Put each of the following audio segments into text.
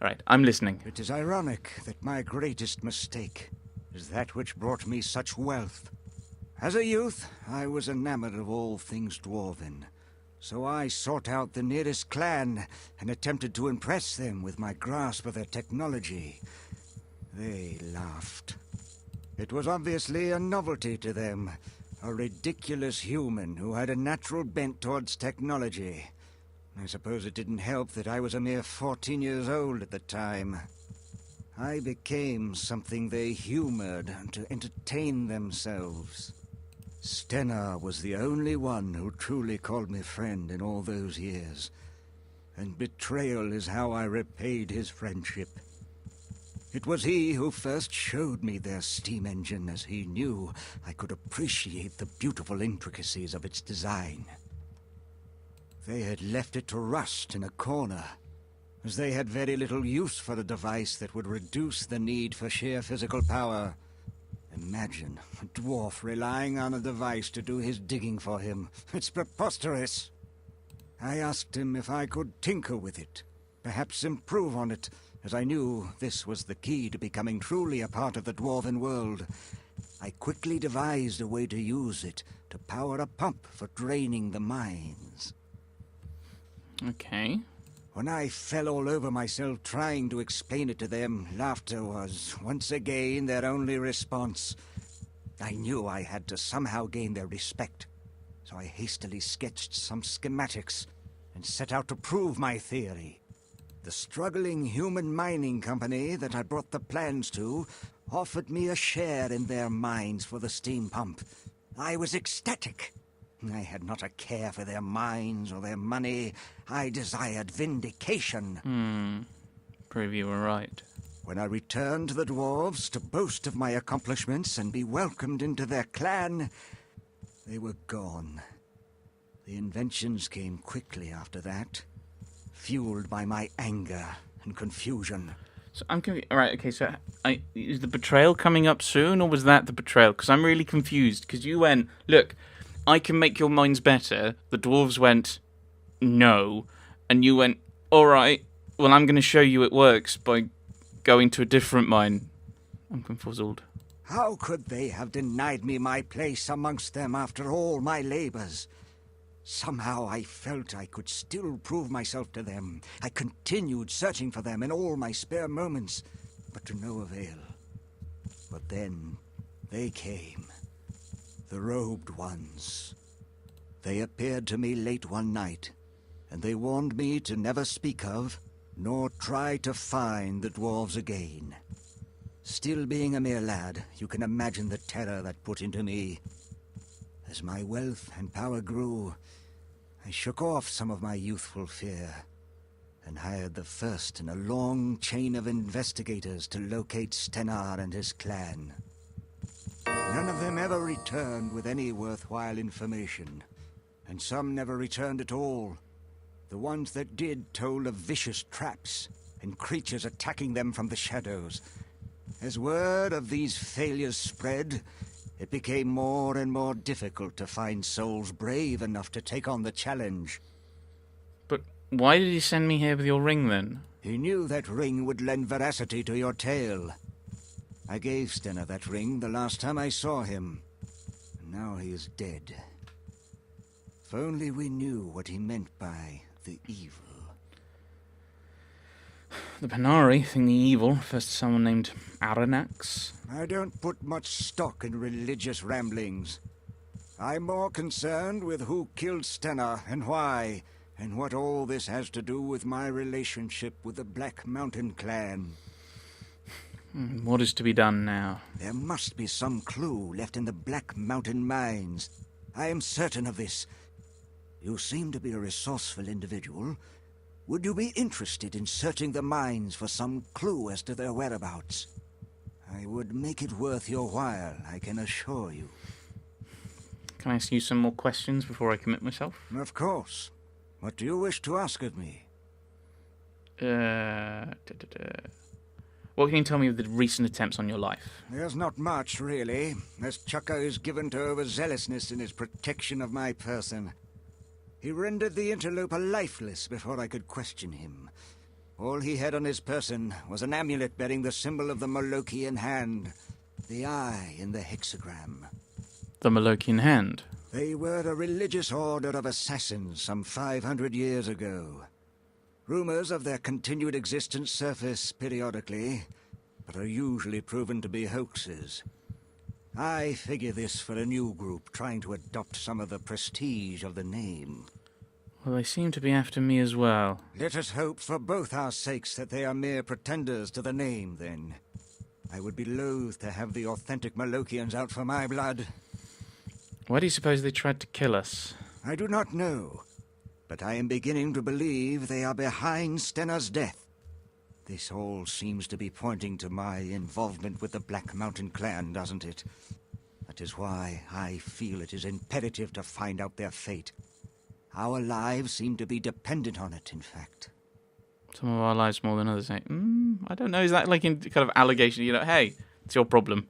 All right, I'm listening. It is ironic that my greatest mistake is that which brought me such wealth. As a youth, I was enamored of all things dwarven, so I sought out the nearest clan and attempted to impress them with my grasp of their technology. They laughed. It was obviously a novelty to them, a ridiculous human who had a natural bent towards technology. I suppose it didn't help that I was a mere 14 years old at the time. I became something they humored to entertain themselves. Stennar was the only one who truly called me friend in all those years, and betrayal is how I repaid his friendship. It was he who first showed me their steam engine, as he knew I could appreciate the beautiful intricacies of its design. They had left it to rust in a corner, as they had very little use for a device that would reduce the need for sheer physical power. Imagine a dwarf relying on a device to do his digging for him. It's preposterous. I asked him if I could tinker with it, perhaps improve on it, as I knew this was the key to becoming truly a part of the dwarven world. I quickly devised a way to use it to power a pump for draining the mines. Okay. When I fell all over myself trying to explain it to them, laughter was, once again, their only response. I knew I had to somehow gain their respect, so I hastily sketched some schematics and set out to prove my theory. The struggling human mining company that I brought the plans to offered me a share in their mines for the steam pump. I was ecstatic. I had not a care for their mines or their money. I desired vindication. Prove you were right. When I returned to the dwarves to boast of my accomplishments and be welcomed into their clan, they were gone. The inventions came quickly after that, fueled by my anger and confusion. So I'm confused. All right, okay, so is the betrayal coming up soon, or was that the betrayal? Because I'm really confused, because you went, look, I can make your mines better. The dwarves went, no. And you went, all right, well, I'm going to show you it works by going to a different mine. I'm confuzzled. How could they have denied me my place amongst them after all my labors? Somehow I felt I could still prove myself to them. I continued searching for them in all my spare moments, but to no avail. But then they came. The robed ones. They appeared to me late one night, and they warned me to never speak of, nor try to find the dwarves again. Still being a mere lad, you can imagine the terror that put into me. As my wealth and power grew, I shook off some of my youthful fear, and hired the first in a long chain of investigators to locate Stennar and his clan. None of them ever returned with any worthwhile information, and some never returned at all. The ones that did told of vicious traps and creatures attacking them from the shadows. As word of these failures spread, it became more and more difficult to find souls brave enough to take on the challenge. But why did he send me here with your ring, then? He knew that ring would lend veracity to your tale. I gave Stennar that ring the last time I saw him, and now he is dead. If only we knew what he meant by the evil. The Panari think the evil refers to someone named Aranax. I don't put much stock in religious ramblings. I'm more concerned with who killed Stennar and why, and what all this has to do with my relationship with the Black Mountain clan. What is to be done now? There must be some clue left in the Black Mountain mines. I am certain of this. You seem to be a resourceful individual. Would you be interested in searching the mines for some clue as to their whereabouts? I would make it worth your while, I can assure you. Can I ask you some more questions before I commit myself? Of course. What do you wish to ask of me? What can you tell me of the recent attempts on your life? There's not much, really, as Chucker is given to overzealousness in his protection of my person. He rendered the interloper lifeless before I could question him. All he had on his person was an amulet bearing the symbol of the Molokian hand, the eye in the hexagram. The Molokian hand. They were a religious order of assassins some 500 years ago. Rumors of their continued existence surface periodically, but are usually proven to be hoaxes. I figure this for a new group trying to adopt some of the prestige of the name. Well, they seem to be after me as well. Let us hope for both our sakes that they are mere pretenders to the name, then. I would be loath to have the authentic Molokians out for my blood. Why do you suppose they tried to kill us? I do not know, but I am beginning to believe they are behind Stenna's death. This all seems to be pointing to my involvement with the Black Mountain clan, doesn't it? That is why I feel it is imperative to find out their fate. Our lives seem to be dependent on it, in fact. Some of our lives more than others, eh? I don't know. Is that like in kind of allegation? You know, hey, it's your problem.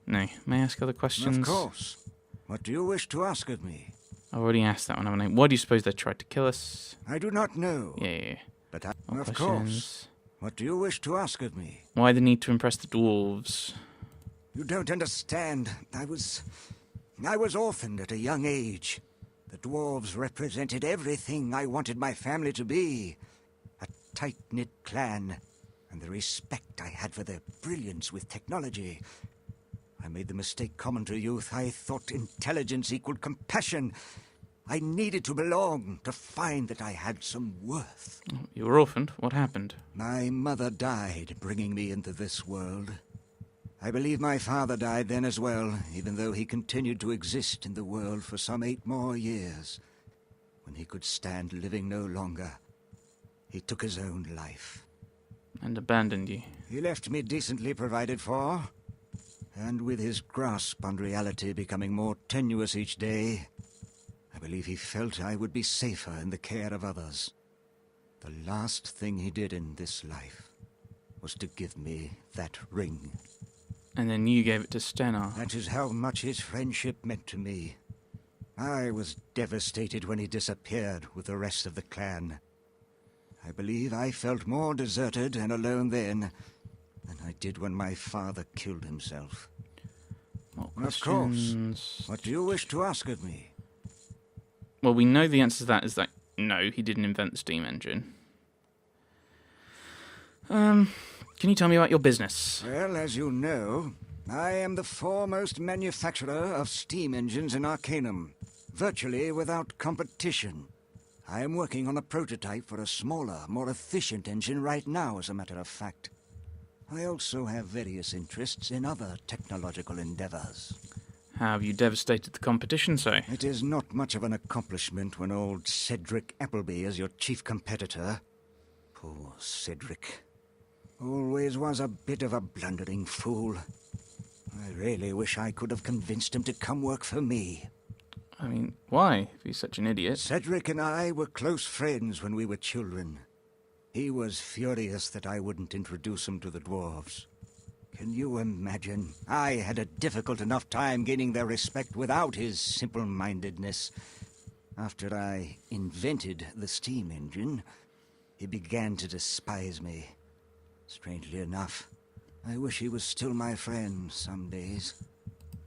No. May I ask other questions? Of course. What do you wish to ask of me? I've already asked that one, haven't I? Why do you suppose they tried to kill us? I do not know. Yeah. But More of questions. course. What do you wish to ask of me? Why the need to impress the dwarves? You don't understand. I was orphaned at a young age. The dwarves represented everything I wanted my family to be. A tight-knit clan, and the respect I had for their brilliance with technology. I made the mistake common to youth. I thought intelligence equaled compassion. I needed to belong, to find that I had some worth. You were orphaned. What happened? My mother died, bringing me into this world. I believe my father died then as well, even though he continued to exist in the world for some 8 more years. When he could stand living no longer, he took his own life. And abandoned you. He left me decently provided for, and with his grasp on reality becoming more tenuous each day, I believe he felt I would be safer in the care of others. The last thing he did in this life was to give me that ring. And then you gave it to Stennar. That is how much his friendship meant to me. I was devastated when he disappeared with the rest of the clan. I believe I felt more deserted and alone then than I did when my father killed himself. More Of course. questions? What do you wish to ask of me? Well, we know the answer to that is that no, he didn't invent the steam engine. Can you tell me about your business? Well, as you know, I am the foremost manufacturer of steam engines in Arcanum, virtually without competition. I am working on a prototype for a smaller, more efficient engine right now, as a matter of fact. I also have various interests in other technological endeavors. How have you devastated the competition, so? It is not much of an accomplishment when old Cedric Appleby is your chief competitor. Poor Cedric. Always was a bit of a blundering fool. I really wish I could have convinced him to come work for me. I mean, why? If he's such an idiot. Cedric and I were close friends when we were children. He was furious that I wouldn't introduce him to the dwarves. Can you imagine? I had a difficult enough time gaining their respect without his simple-mindedness. After I invented the steam engine, he began to despise me. Strangely enough, I wish he was still my friend some days.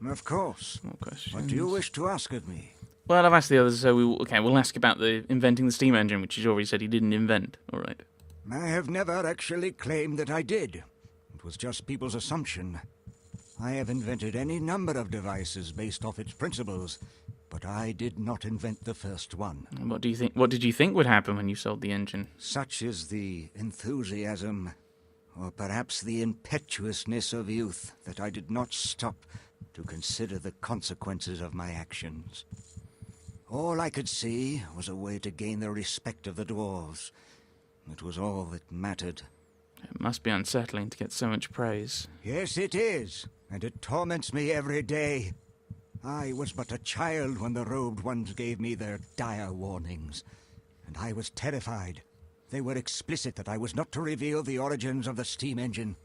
Of course. More questions? What do you wish to ask of me? Well, I've asked the others, so we'll ask about the inventing the steam engine, which he's already said he didn't invent. All right. I have never actually claimed that I did. It was just people's assumption. I have invented any number of devices based off its principles, but I did not invent the first one. And what did you think would happen when you sold the engine? Such is the enthusiasm, or perhaps the impetuousness of youth, that I did not stop to consider the consequences of my actions. All I could see was a way to gain the respect of the dwarves. It was all that mattered. It must be unsettling to get so much praise. Yes, it is, and it torments me every day. I was but a child when the robed ones gave me their dire warnings, and I was terrified. They were explicit that I was not to reveal the origins of the steam engine.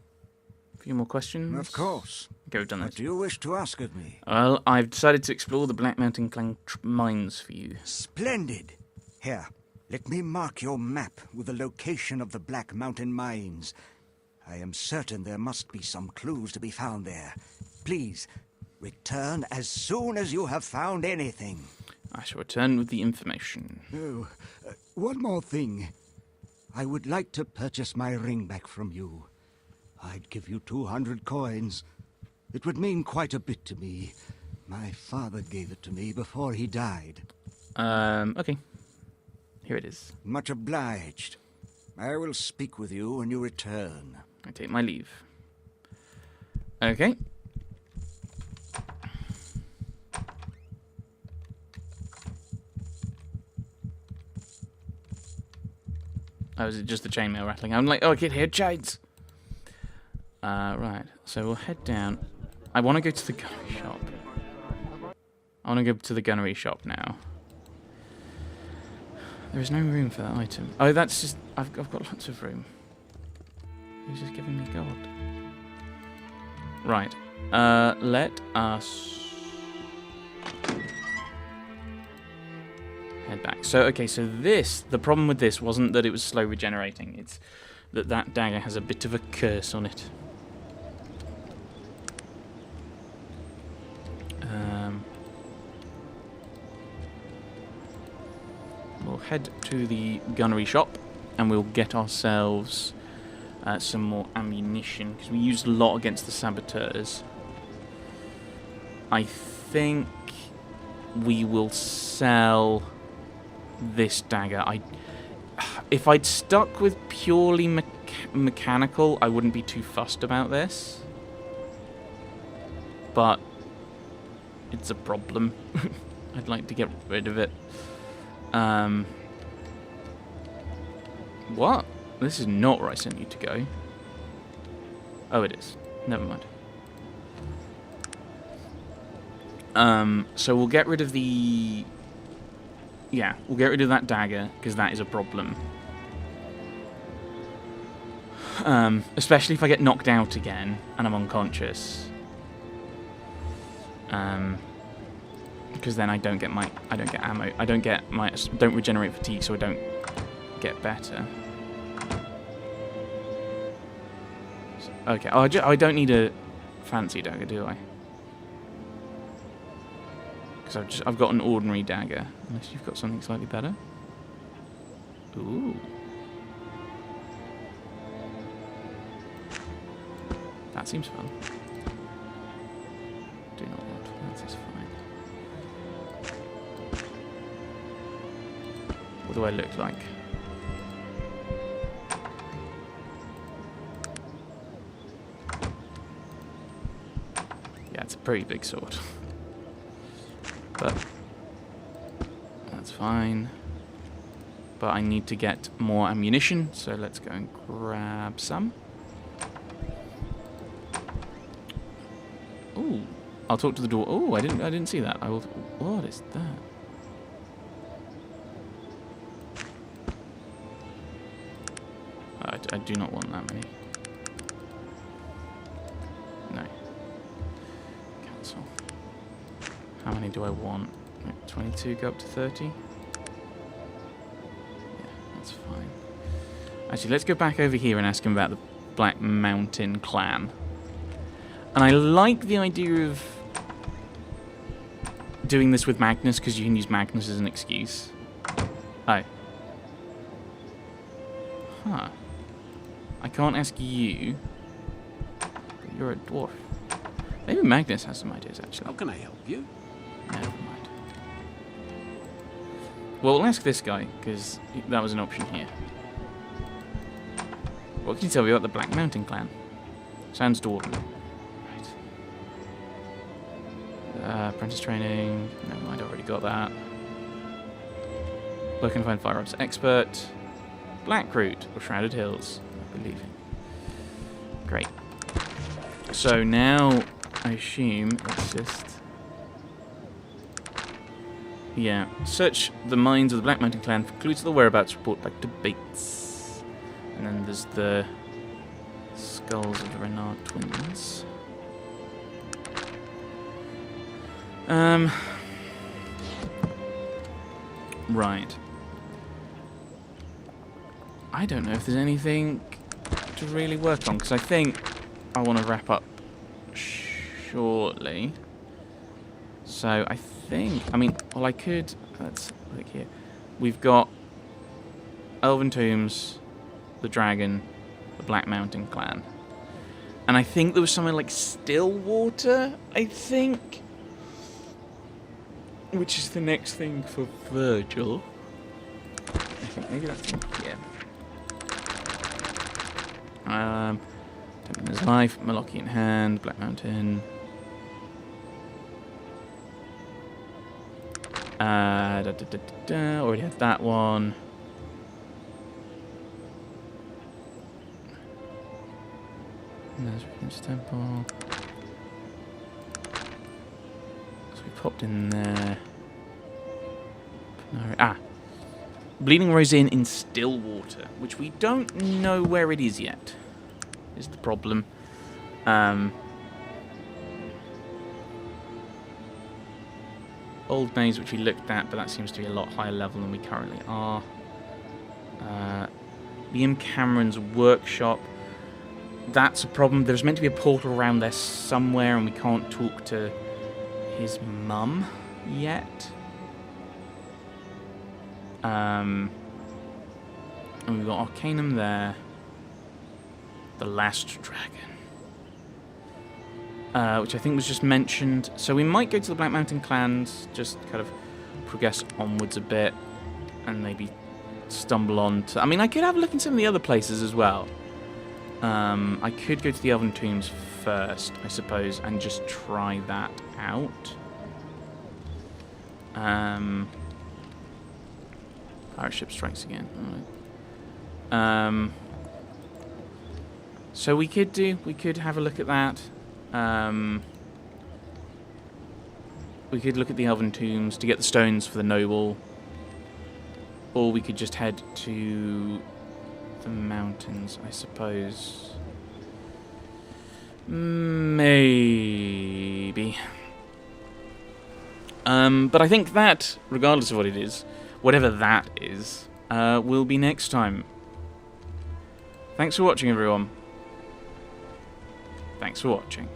A few more questions? Of course. Okay, we've done What that. do you wish to ask of me? Well, I've decided to explore the Black Mountain Clan mines for you. Splendid. Here, Let me mark your map with the location of the Black Mountain mines. I am certain there must be some clues to be found there. Please, return as soon as you have found anything. I shall return with the information. Oh, one more thing. I would like to purchase my ring back from you. I'd give you 200 coins. It would mean quite a bit to me. My father gave it to me before he died. Okay. Here it is. Much obliged. I will speak with you when you return. I take my leave. Okay. Oh, is it just the chainmail rattling? I'm like, oh, I can hear chains. Right. So we'll head down. I want to go to the gunnery shop. I want to go to the gunnery shop now. There is no room for that item. Oh, that's just... I've got lots of room. Who's just giving me gold? Right. Let us... head back. So, okay, so this... The problem with this wasn't that it was slow regenerating. It's that that dagger has a bit of a curse on it. We'll head to the gunnery shop and we'll get ourselves some more ammunition because we used a lot against the saboteurs. I think we will sell this dagger. If I'd stuck with purely mechanical, I wouldn't be too fussed about this. But it's a problem. I'd like to get rid of it. What? This is not where I sent you to go. Oh, it is. Never mind. So we'll get rid of the... Yeah, we'll get rid of that dagger, because that is a problem. Especially if I get knocked out again, and I'm unconscious. Because then I don't get ammo. I don't regenerate fatigue, so I don't get better. Okay, I don't need a fancy dagger, do I? Because I've got an ordinary dagger. Unless you've got something slightly better. Ooh. That seems fun. Do not want that, is fine. What do I look like? Yeah, it's a pretty big sword. But that's fine. But I need to get more ammunition, so let's go and grab some. Ooh, I'll talk to the door. Oh, I didn't see that. I will. What is that? I do not want that many. No. Cancel. How many do I want? 22, go up to 30? Yeah, that's fine. Actually, let's go back over here and ask him about the Black Mountain clan. And I like the idea of doing this with Magnus, because you can use Magnus as an excuse. Oh. Huh. I can't ask you, but you're a dwarf. Maybe Magnus has some ideas, actually. How can I help you? Never mind. Well, we'll ask this guy, because that was an option here. What can you tell me about the Black Mountain clan? Sounds dwarven. Right. Apprentice training. Never mind, I already got that. Where can I find firearms? Expert. Blackroot or Shrouded Hills. I believe it. Great. So now, I assume it's just... Yeah. Search the mines of the Black Mountain clan for clues to the whereabouts report back to Bates. And then there's the skulls of the Renard twins. Right. I don't know if there's anything to really work on, because I think I want to wrap up shortly. So I think, I mean, well, I could, let's look here. We've got Elven Tombs, the Dragon, the Black Mountain Clan. And I think there was something like Stillwater, I think. Which is the next thing for Virgil. I think maybe that's in here. Templar's Life, Malokian Hand, Black Mountain. Already had that one. Nazarian's Temple. So we popped in there. Bleeding Rosine in Stillwater, which we don't know where it is yet, is the problem. Old Maze, which we looked at, but that seems to be a lot higher level than we currently are. Liam Cameron's workshop. That's a problem. There's meant to be a portal around there somewhere, and we can't talk to his mum yet. And we've got Arcanum there. The Last Dragon. Which I think was just mentioned. So we might go to the Black Mountain Clans, just kind of progress onwards a bit, and maybe stumble on to... I mean, I could have a look in some of the other places as well. I could go to the Elven Tombs first, I suppose, and just try that out. Pirate ship strikes again. Alright. So we could have a look at that. We could look at the Elven Tombs to get the stones for the noble. Or we could just head to the mountains, I suppose. Maybe. But I think that, regardless of what it is, whatever that is, will be next time. Thanks for watching, everyone. Thanks for watching.